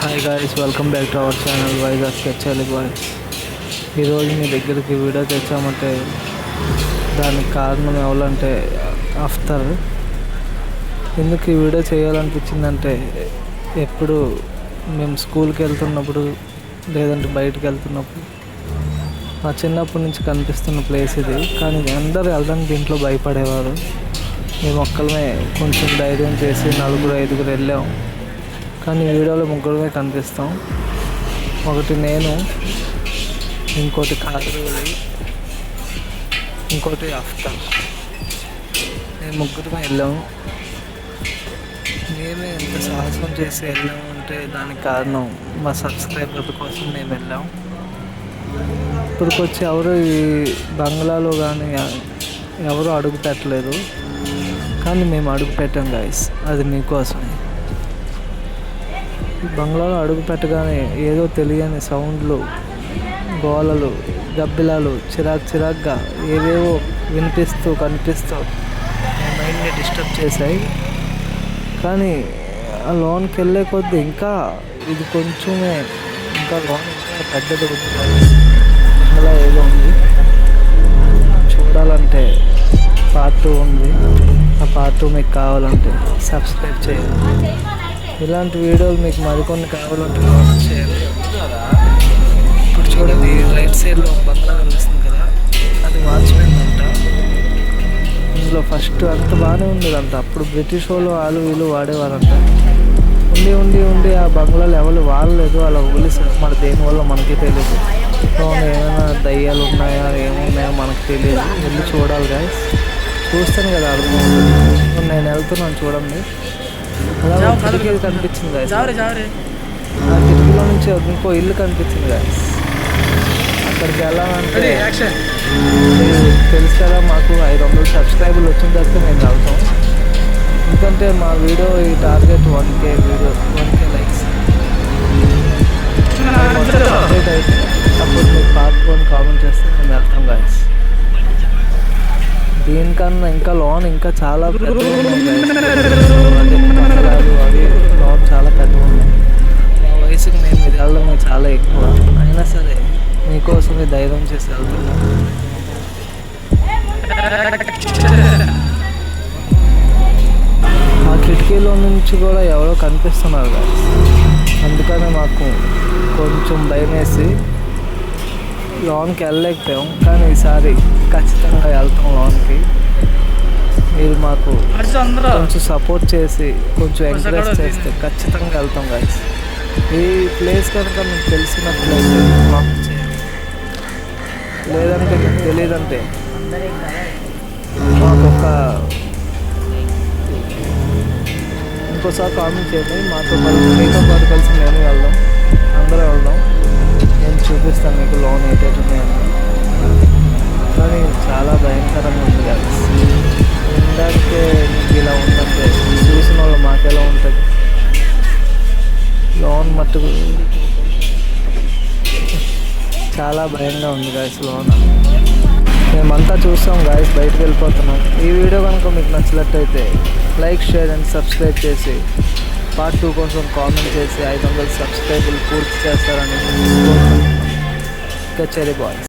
Hi guys, welcome back to our channel Vizag కచ్చాలి boys. ఈరోజు మీ దగ్గరికి వీడియో తెచ్చామంటే దానికి కారణం ఎవరంటే అఫ్తర్. ఎందుకు ఈ వీడియో చేయాలనిపించిందంటే, ఎప్పుడు మేము స్కూల్కి వెళ్తున్నప్పుడు లేదంటే బయటకు వెళ్తున్నప్పుడు మా చిన్నప్పటి నుంచి కనిపిస్తున్న ప్లేస్ ఇది. కానీ అందరూ వెళ్ళడానికి దీంట్లో భయపడేవారు. మేము ఒక్కలమే కొంచెం ధైర్యం చేసి 4-5 వెళ్ళాం. కానీ వీడియోలో ముగ్గురమే కనిపిస్తాం. ఒకటి నేను, ఇంకోటి కాదరవలి, ఇంకోటి అఫ్తార్. మేము ముగ్గురమే వెళ్ళాము. మేమే ఎంత సాహసం చేసి వెళ్ళాము అంటే దానికి కారణం మా సబ్స్క్రైబర్ల కోసం మేము వెళ్ళాం. ఇప్పటికొచ్చి ఎవరు ఈ బంగ్లాలో కానీ ఎవరు అడుగు పెట్టలేదు, కానీ మేము అడుగు పెట్టాం గాయస్. అది మీకోసమే. ఈ బంగ్లాలో అడుగు పెట్టగానే ఏదో తెలియని సౌండ్లు, గోలలు, గబ్బిలాలు చిరాగ్గా ఏవేవో వినిపిస్తూ కనిపిస్తూ మా మైండ్ని డిస్టర్బ్ చేశాయి. కానీ ఆ లోన్కి వెళ్ళే కొద్దీ ఇంకా ఇది కొంచెమే, ఇంకా లోన్ ఇంకా పెద్దది బంగ్లా ఏదో ఉంది. చూడాలంటే పార్ట్ 2 ఉంది. ఆ పార్ట్ 2 మీకు కావాలంటే సబ్స్క్రైబ్ చేయండి. ఇలాంటి వీడియోలు మీకు మరికొన్ని కావాలంటే కామెంట్ చేయండి. ఇప్పుడు చూడండి, రైట్ సైడ్లో బంగ్లా కనిపిస్తుంది కదా, అది వాచ్మెన్ అంట. ఇందులో ఫస్ట్ అంత బాగానే ఉండేదంట. అప్పుడు బ్రిటిష్ వాళ్ళు వీళ్ళు వాడేవారంట. ఉండి ఆ బంగ్లాలు ఎవరు వాడలేదు, అలా వదిలేసారు. మరి దేనివల్ల మనకి తెలియదు. ఏమైనా దయ్యాలు ఉన్నాయా ఏమున్నాయో మనకు తెలియదు. వెళ్ళి చూడాలి గాయస్. చూస్తాను కదా అర్థం. నేను వెళ్తున్నాను చూడండి. అలా కిటికీ కనిపించింది గాయస్. ఆ కిటికీలో నుంచి ఇంకో ఇల్లు కనిపించింది గాయస్. అక్కడికి వెళ్ళాలంటే తెలుసు కదా, మాకు 500 సబ్స్క్రైబర్లు వచ్చిన తర్వాత మేము వెళ్తాం. ఎందుకంటే మా వీడియో ఈ target 1K video, 1K likes complete అయితే అప్పుడు మీకు పార్ట్ 1 కామెంట్ చేస్తే మేము వెళ్తాం గాయస్. దీనికన్నా ఇంకా లోన్ ఇంకా చాలా పెద్ద అవి లోన్ చాలా పెద్దగా ఉన్నాయి. మా వయసుకి మేము ఇది వెళ్ళడం చాలా ఎక్కువ. అయినా సరే మీకోసమే ధైర్యం చేసి వెళ్తున్నాం. ఆ కిటికీలో నుంచి కూడా ఎవరో కనిపిస్తున్నారు కదా, అందుకనే మాకు కొంచెం భయం వేసి లోన్కి వెళ్ళలేకపోయాం. కానీ ఈసారి ఖచ్చితంగా వెళ్తాం లోన్కి. మీరు మాకు కొంచెం సపోర్ట్ చేసి కొంచెం ఎంకరేజ్ చేస్తే ఖచ్చితంగా వెళ్తాం గాయస్. ఈ ప్లేస్ కనుక మీకు తెలిసినట్లయితే మాకు చేయండి. లేదంటే మీకు తెలియదంటే మాకు ఇంకోసారి కామెంట్ చేయండి. మీతో పాటు కలిసి నేను వెళ్దాం, అందరూ వెళ్దాం. నేను చూపిస్తాను మీకు లోన్ ఏటేటి ఉన్నాయని. కానీ చాలా భయంకరంగా ఉంది కదా. వినడానికే మీకు ఇలా ఉందంటే చూసిన వాళ్ళు మాకెలా ఉంటుంది. లోన్ మట్టుకు చాలా భయంగా ఉంది గాయస్. లోన్ మేమంతా చూస్తాం గాయస్, బయటకు వెళ్ళిపోతున్నాం. ఈ వీడియో కనుక మీకు నచ్చినట్టయితే లైక్, షేర్ అండ్ సబ్స్క్రైబ్ చేసి పార్ట్ 2 కోసం కామెంట్ చేసి 500 సబ్స్క్రైబర్లు పూర్తి చేస్తారని కచేరీ బాయ్స్.